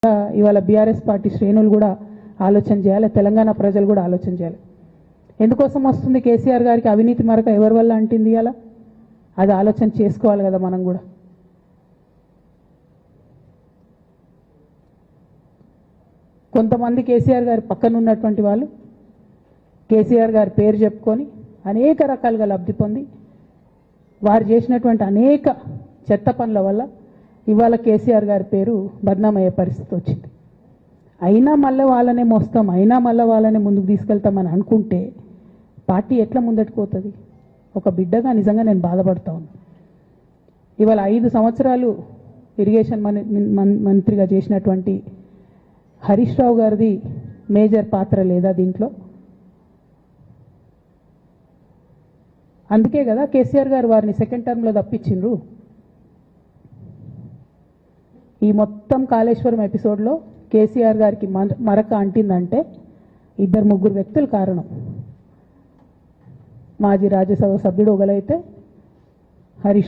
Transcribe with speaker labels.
Speaker 1: ఇవాళ BRS party శ్రేణులు కూడా ఆలోచన చేయాలి, తెలంగాణ ప్రజలు కూడా ఆలోచన చేయాలి. ఎందుకోసం వస్తుంది కేసీఆర్ గారికి అవినీతి మరక ఎవరి వల్ల అంటింది అలా? అది ఆలోచన చేసుకోవాలి కదా మనం కూడా. కొంతమంది కేసీఆర్ గారి పక్కన ఉన్నటువంటి వాళ్ళు కేసీఆర్ గారి పేరు చెప్పుకొని అనేక రకాలుగా లబ్ధి పొంది వారు చేసినటువంటి అనేక చెత్త పనుల వల్ల ఇవాళ కేసీఆర్ గారి పేరు బద్నామయ్యే పరిస్థితి వచ్చింది. అయినా మళ్ళీ వాళ్ళనే మోస్తాం, అయినా మళ్ళీ వాళ్ళనే ముందుకు తీసుకెళ్తామని అనుకుంటే పార్టీ ఎట్లా ముందట్టుకుపోతుంది? ఒక బిడ్డగా నిజంగా నేను బాధపడతా ఉన్నాను. ఇవాళ 5 సంవత్సరాలు ఇరిగేషన్ మంత్రిగా చేసినటువంటి హరీష్ రావు గారిది మేజర్ పాత్ర లేదా దీంట్లో? అందుకే కదా కేసీఆర్ గారు వారిని సెకండ్ టర్మ్లో తప్పించిండ్రు. ఈ మొత్తం కాళేశ్వరం ఎపిసోడ్లో కేసీఆర్ గారికి మరక అంటిందంటే 2-3 వ్యక్తులు కారణం. మాజీ రాజ్యసభ సభ్యుడు ఒకలైతే హరీష్